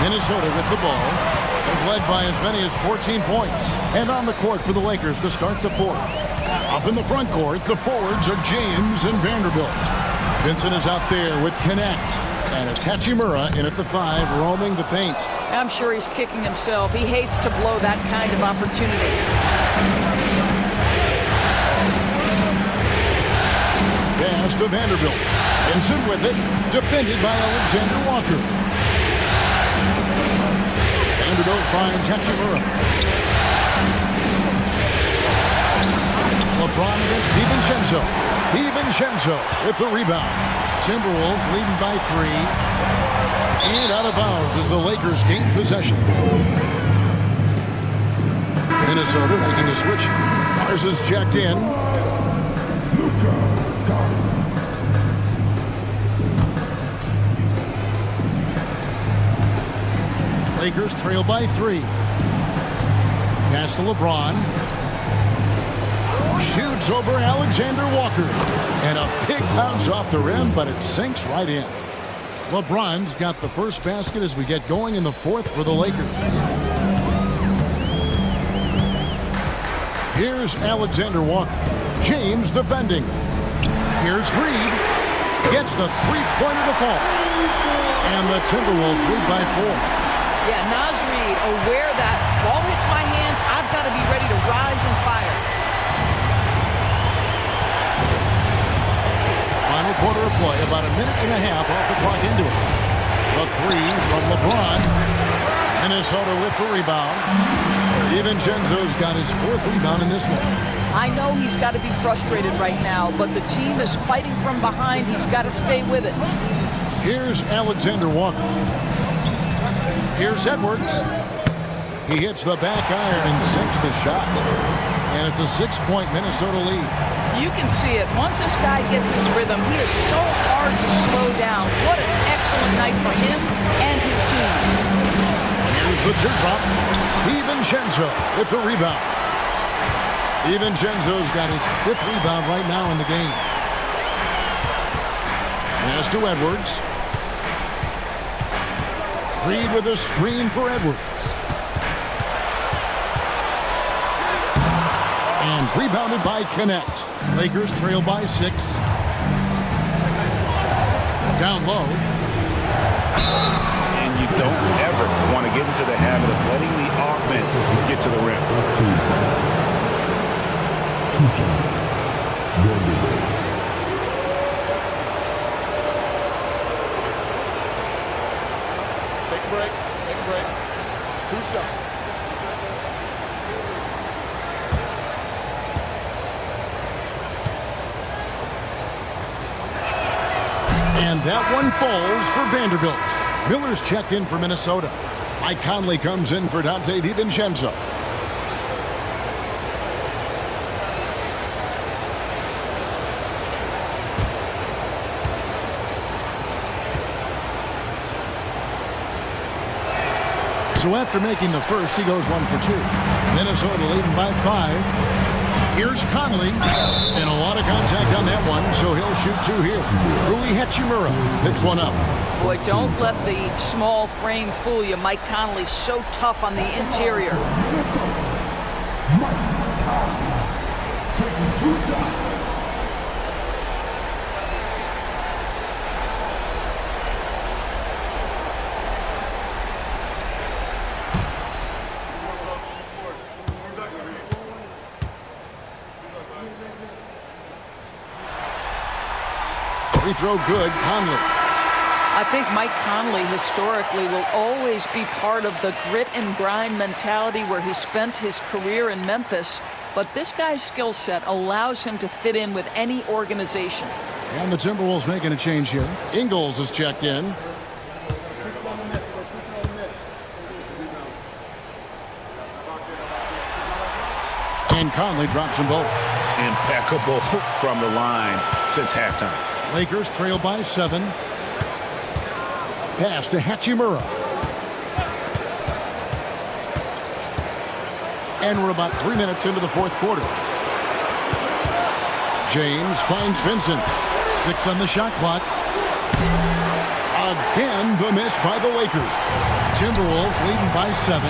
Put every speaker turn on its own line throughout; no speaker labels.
Minnesota with the ball. They've led by as many as 14 points. And on the court for the Lakers to start the fourth. Up in the front court, the forwards are James and Vanderbilt. Vincent is out there with Connect. And it's Hachimura in at the 5, roaming the paint.
I'm sure he's kicking himself. He hates to blow that kind of opportunity.
Pass to Vanderbilt. Vincent with it, defended by Alexander Walker. Vanderbilt finds Hachimura. LeBron against DiVincenzo. DiVincenzo with the rebound. Timberwolves leading by 3. And out of bounds as the Lakers gain possession. Minnesota making a switch. Mars is checked in. Lakers trail by 3. Pass to LeBron. Shoots over Alexander Walker. And a big bounce off the rim, but it sinks right in. LeBron's got the first basket as we get going in the fourth for the Lakers. Here's Alexander Walker. James defending. Here's Reed. Gets the three-pointer to fall. And the Timberwolves lead by 4.
Yeah, Naz Reid, aware that ball hits my hands, I've got to be ready to rise and fire.
Final quarter of play, about a minute and a half off the clock into it. The 3 from LeBron. Minnesota with the rebound. DiVincenzo's got his 4th rebound in this one.
I know he's got to be frustrated right now, but the team is fighting from behind. He's got to stay with it.
Here's Alexander Walker. Here's Edwards. He hits the back iron and sinks the shot. And it's a 6-point Minnesota lead.
You can see it. Once this guy gets his rhythm, he is so hard to slow down. What an excellent night for him and his team.
Here's the teardrop. DiVincenzo with the rebound. DiVincenzo's got his 5th rebound right now in the game. Pass to Edwards. Reed with a screen for Edwards. And rebounded by Connect. Lakers trail by 6. Down low.
And you don't ever want to get into the habit of letting the offense get to the rim.
Take a break. Take a break. 2 seconds.
And that one falls for Vanderbilt. Miller's checked in for Minnesota. Mike Conley comes in for Dante DiVincenzo. So after making the first, he goes 1 for 2. Minnesota leading by 5. Here's Conley. And a lot of contact on that one, so he'll shoot 2 here. Rui Hachimura picks one up.
Boy, don't let the small frame fool you. Mike Conley's so tough on the interior.
Free throw good, Conley.
I think Mike Conley historically will always be part of the grit and grind mentality where he spent his career in Memphis. But this guy's skill set allows him to fit in with any organization.
And the Timberwolves making a change here. Ingles is checked in. And Conley drops them both.
Impeccable from the line since halftime.
Lakers trail by 7. Pass to Hachimura. And we're about 3 minutes into the fourth quarter. James finds Vincent. 6 on the shot clock. Again, the miss by the Lakers. Timberwolves leading by 7.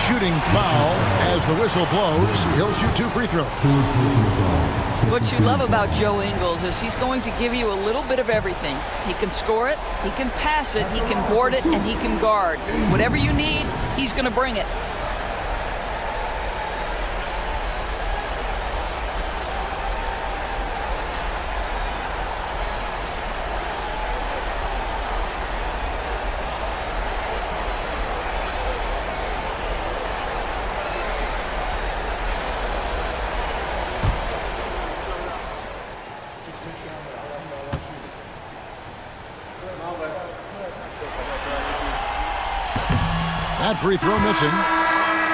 Shooting foul as the whistle blows. He'll shoot 2 free throws.
What you love about Joe Ingles is he's going to give you a little bit of everything. He can score it, he can pass it, he can board it, and he can guard. Whatever you need, he's going to bring it.
That free throw missing.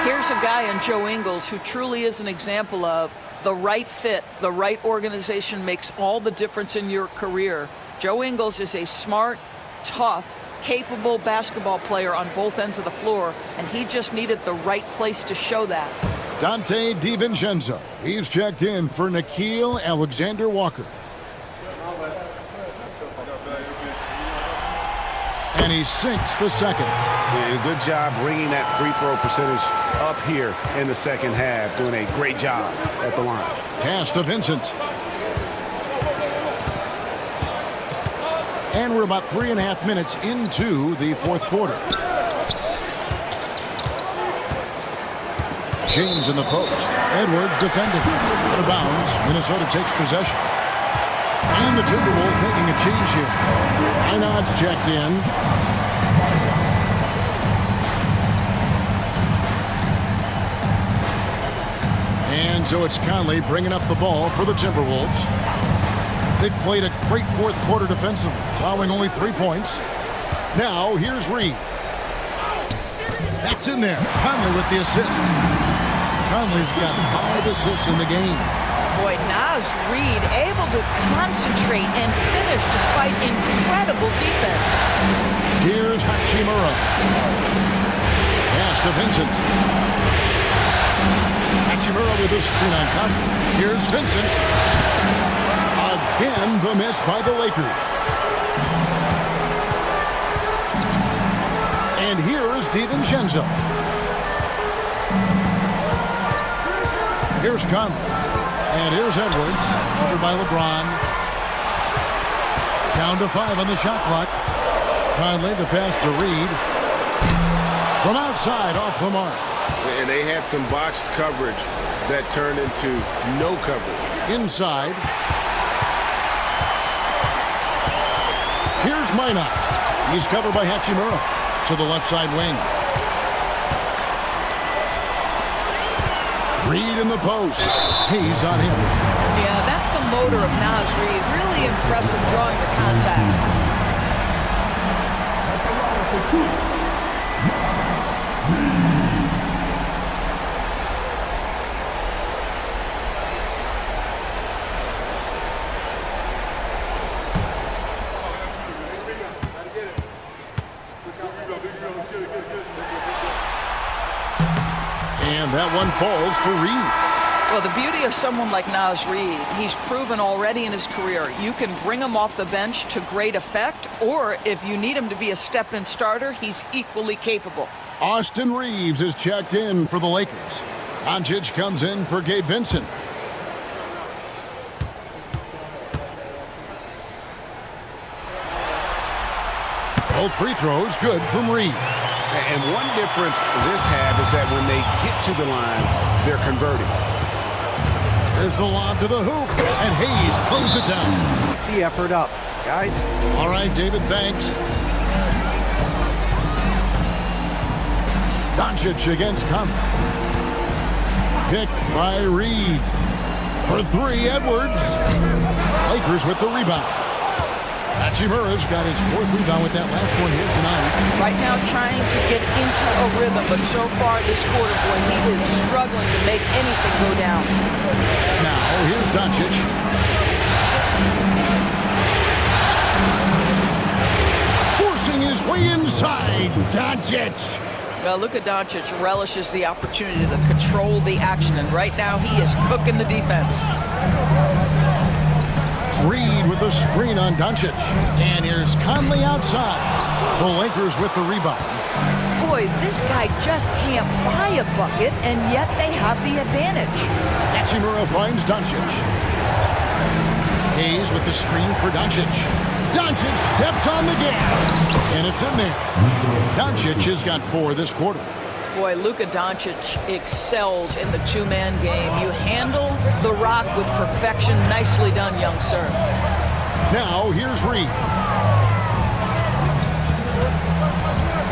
Here's a guy in Joe Ingles who truly is an example of the right fit, the right organization makes all the difference in your career. Joe Ingles is a smart, tough, capable basketball player on both ends of the floor, and he just needed the right place to show that.
Dante DiVincenzo. He's checked in for Nickeil Alexander-Walker. And he sinks the second.
And good job bringing that free throw percentage up here in the second half. Doing a great job at the line.
Pass to Vincent. And we're about 3.5 minutes into the fourth quarter. James in the post. Edwards defending. Out of bounds. Minnesota takes possession. And the Timberwolves making a change here. Einod's checked in. And so it's Conley bringing up the ball for the Timberwolves. They've played a great fourth quarter defensively, allowing only 3 points. Now, here's Reed. That's in there. Conley with the assist. Conley's got 5 assists in the game.
Boy, Naz Reid able to concentrate and finish despite incredible defense.
Here's Hachimura. Pass to Vincent. Hachimura with a screen on top. Here's Vincent. Again, the miss by the Lakers. And here is DiVincenzo. Here's Conley. And here's Edwards, covered by LeBron. Down to 5 on the shot clock. Conley, the pass to Reed. From outside, off the mark.
And they had some botched coverage that turned into no coverage.
Inside. Here's Minot. He's covered by Hachimura. To the left side wing. Reed in the post. He's on him.
Yeah, that's the motor of Naz Reid. Really impressive drawing the contact.
And that one falls for Reed.
Well, the beauty of someone like Naz Reid, he's proven already in his career, you can bring him off the bench to great effect, or if you need him to be a step-in starter, he's equally capable.
Austin Reeves is checked in for the Lakers. Doncic comes in for Gabe Vincent. Both free throws good from Reed.
And one difference this half is that when they get to the line, they're converting.
There's the lob to the hoop, and Hayes throws it down.
The effort up, guys.
All right, David, thanks. Doncic against Conley. Pick by Reed. For 3, Edwards. Lakers with the rebound. Hachimura's got his 4th rebound with that last one here tonight.
Right now trying to get into a rhythm, but so far this quarter, boy, he is struggling to make anything go down.
Now, here's Doncic. Forcing his way inside. Doncic.
Well, look at Doncic relishes the opportunity to control the action, and right now he is cooking the defense.
Reed with the screen on Doncic. And here's Conley outside. The Lakers with the rebound.
Boy, this guy just can't buy a bucket, and yet they have the advantage.
Hachimura finds Doncic. Hayes with the screen for Doncic. Doncic steps on the gas. And it's in there. Doncic has got 4 this quarter.
Boy, Luka Doncic excels in the two-man game. You handle the rock with perfection. Nicely done, young sir.
Now, here's Reed.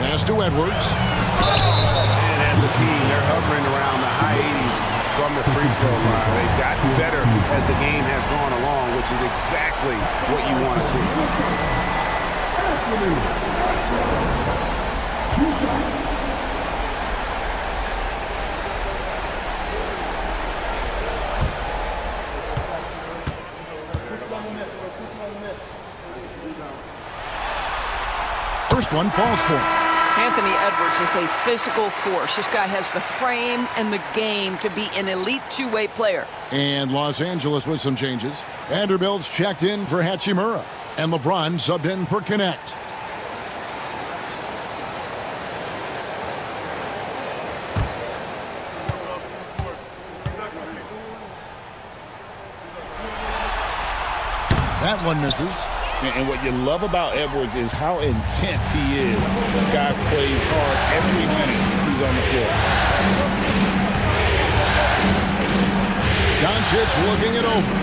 Pass to Edwards.
And as a team, they're hovering around the high 80s from the free throw line. They've gotten better as the game has gone along, which is exactly what you want to see.
First one falls for him.
Anthony Edwards is a physical force. This guy has the frame and the game to be an elite two-way player.
And Los Angeles with some changes. Vanderbilt's checked in for Hachimura. And LeBron subbed in for Connect. That one misses.
And what you love about Edwards is how intense he is. The guy plays hard every minute he's on the floor.
Doncic looking it over.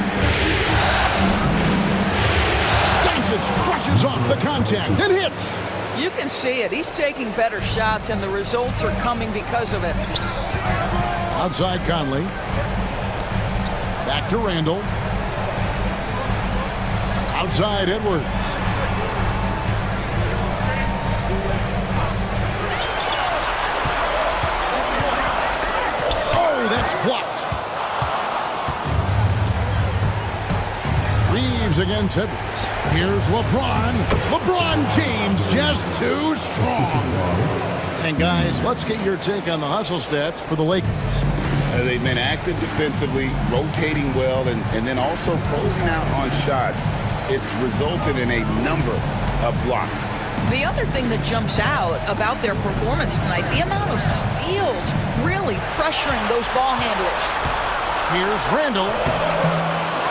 Doncic brushes off the contact and hits.
You can see it. He's taking better shots, and the results are coming because of it.
Outside Conley. Back to Randall. Outside Edwards. Oh, that's blocked. Reeves against Edwards. Here's LeBron. LeBron James just too strong. And guys, let's get your take on the hustle stats for the Lakers.
They've been active defensively, rotating well, and then also closing out on shots. It's resulted in a number of blocks.
The other thing that jumps out about their performance tonight, the amount of steals really pressuring those ball handlers.
Here's Randall.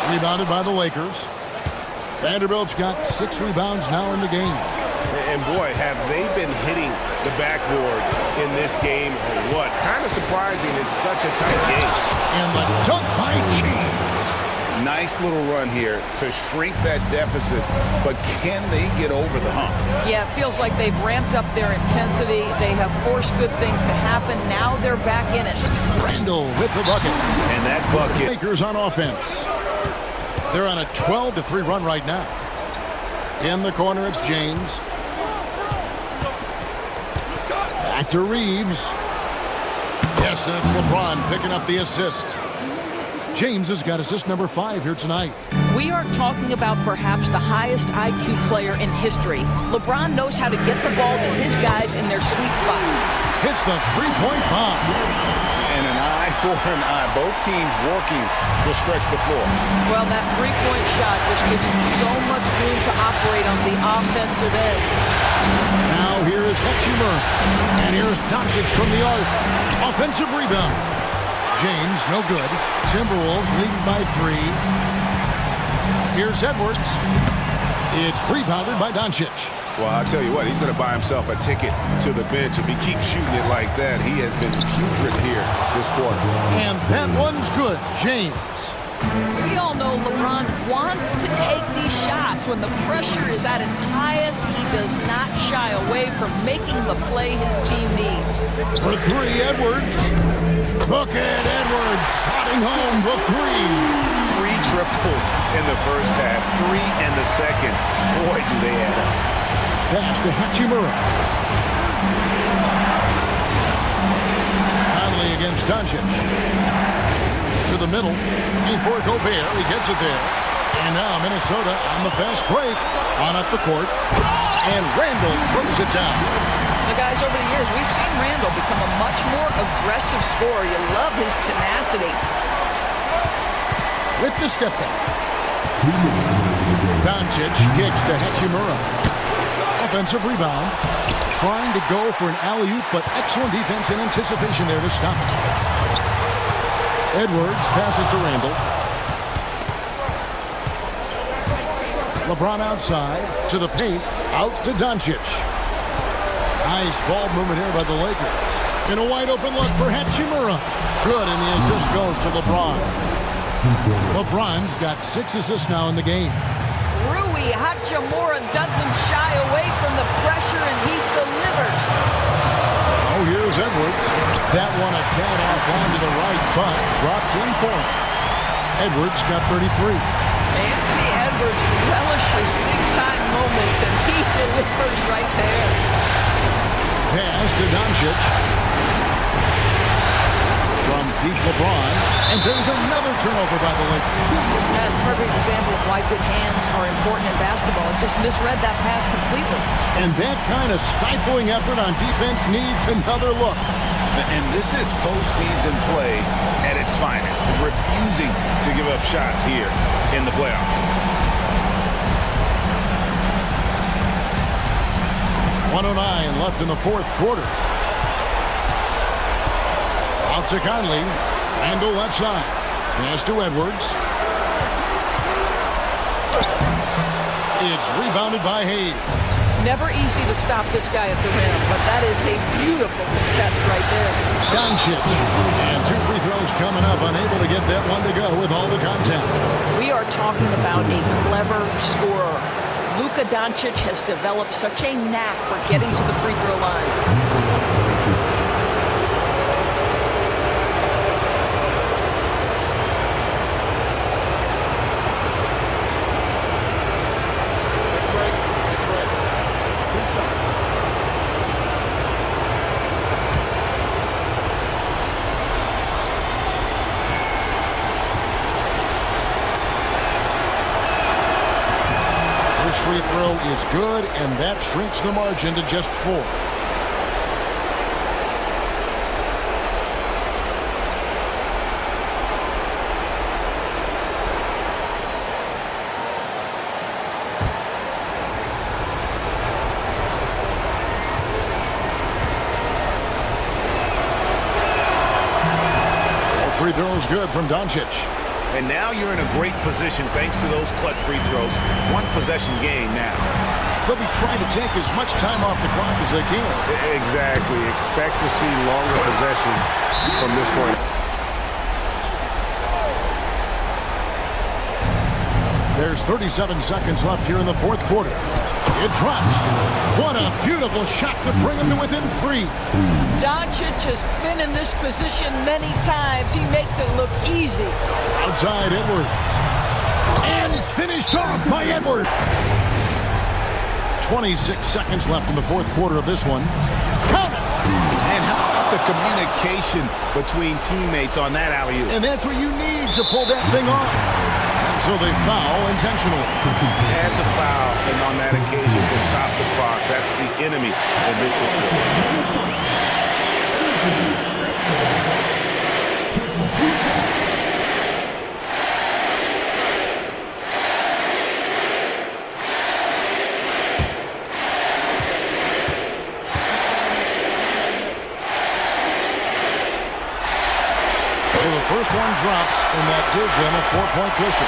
Rebounded by the Lakers. Vanderbilt's got 6 rebounds now in the game.
And boy, have they been hitting the backboard in this game or what? Kind of surprising it's such a tight game.
And the dunk by James.
Nice little run here to shrink that deficit, but can they get over the hump?
Yeah, it feels like they've ramped up their intensity. They have forced good things to happen. Now they're back in it.
Randall with the bucket.
And that bucket.
Lakers on offense. They're on a 12-3 run right now. In the corner, it's James. Back to Reeves. Yes, and it's LeBron picking up the assist. James has got assist number 5 here tonight.
We are talking about perhaps the highest IQ player in history. LeBron knows how to get the ball to his guys in their sweet spots.
Hits the three-point bomb.
And an eye for an eye. Both teams working to stretch the floor.
Well, that three-point shot just gives you so much room to operate on the offensive end.
Now here is Hachimura. And here's Doncic from the arc. Offensive rebound. James, no good. Timberwolves leading by 3. Here's Edwards. It's rebounded by Doncic.
Well, I'll tell you what, he's going to buy himself a ticket to the bench. If he keeps shooting it like that, he has been putrid here this quarter.
And that one's good. James.
We all know LeBron wants to take these shots. When the pressure is at its highest, he does not shy away from making the play his team needs.
For 3, Edwards. Look at Edwards shotting home the 3.
3 triples in the first half, 3 in the second. Boy, do they add up.
Pass to Hachimura. Conley against Doncic. To the middle. Looking for Gobert. He gets it there. And now Minnesota on the fast break. On up the court. And Randall throws it down.
Now, guys, over the years, we've seen Randall become a much more aggressive scorer. You love his tenacity.
With the step back. Doncic kicks to Hachimura. Offensive rebound. Trying to go for an alley-oop, but excellent defense and anticipation there to stop it. Edwards passes to Randall. LeBron outside to the paint. Out to Doncic. Nice ball movement here by the Lakers. And a wide-open look for Hachimura. Good, and the assist goes to LeBron. LeBron's got 6 assists now in the game.
Rui Hachimura doesn't shy away from the pressure, and he delivers.
Oh, here's Edwards. That one a tad off onto the right, but drops in for him. Edwards got 33.
Anthony Edwards relishes big-time moments, and he delivers right there.
Pass to Doncic. From deep LeBron. And there's another turnover by the Lakers.
That's a perfect example of why good hands are important in basketball. It just misread that pass completely.
And that kind of stifling effort on defense needs another look.
And this is postseason play at its finest, refusing to give up shots here in the playoffs.
1:09 left in the fourth quarter. Out to Conley. Randall left side. Pass to Edwards. It's rebounded by Hayes.
Never easy to stop this guy at the rim, but that is a beautiful contest right there.
Doncic. And 2 free throws coming up. Unable to get that one to go with all the contact.
We are talking about a clever scorer. Luka Doncic has developed such a knack for getting to the free throw line.
Free throw is good, and that shrinks the margin to just 4. Free throw is good from Doncic.
And now you're in a great position thanks to those clutch free throws. 1 possession game now.
They'll be trying to take as much time off the clock as they can.
Exactly. Expect to see longer possessions from this point.
There's 37 seconds left here in the fourth quarter. It drops. What a beautiful shot to bring him to within 3.
Doncic has been in this position many times. He makes it look easy.
Outside Edwards. And finished off by Edwards. 26 seconds left in the fourth quarter of this one. Count it!
And how about the communication between teammates on that alley-oop?
And that's what you need to pull that thing off. And so they foul intentionally.
Had to foul, and on that occasion to stop the clock. That's the enemy in this situation.
So the first one drops, and that gives them a 4-point cushion.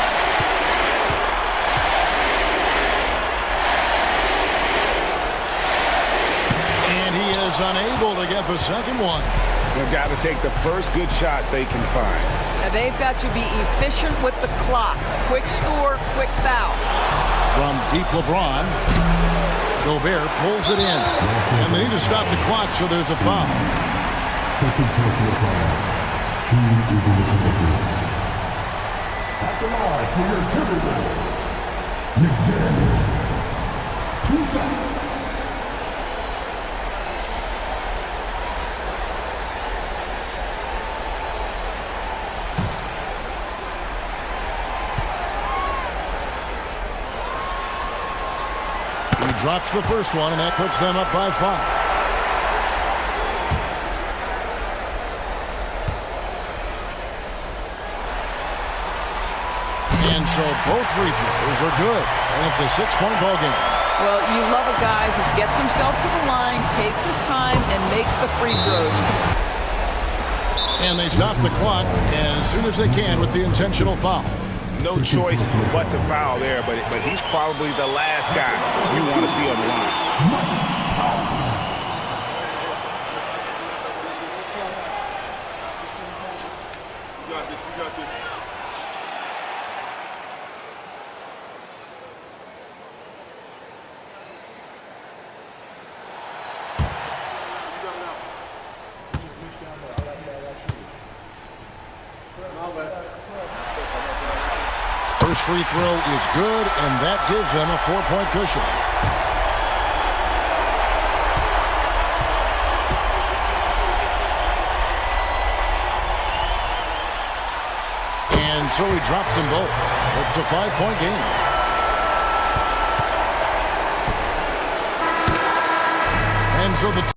And he is unable to get the second one.
They've got to take the first good shot they can find.
And they've got to be efficient with the clock. Quick score, quick foul.
From deep LeBron, Gobert pulls it in. And they need to stop the clock, so there's a foul.
Second personal foul. Team is in the penalty. At the line for your Timberwolves, McDaniels. 2 shots.
He drops the first one, and that puts them up by 5. And so both free throws are good. And it's a 6-point ball game.
Well, you love a guy who gets himself to the line, takes his time, and makes the free throws.
And they stop the clock as soon as they can with the intentional foul.
No choice but to foul there, but he's probably the last guy you want to see on the line.
First free throw is good, and that gives them a 4-point cushion. And so he drops them both. It's a 5-point game. And so the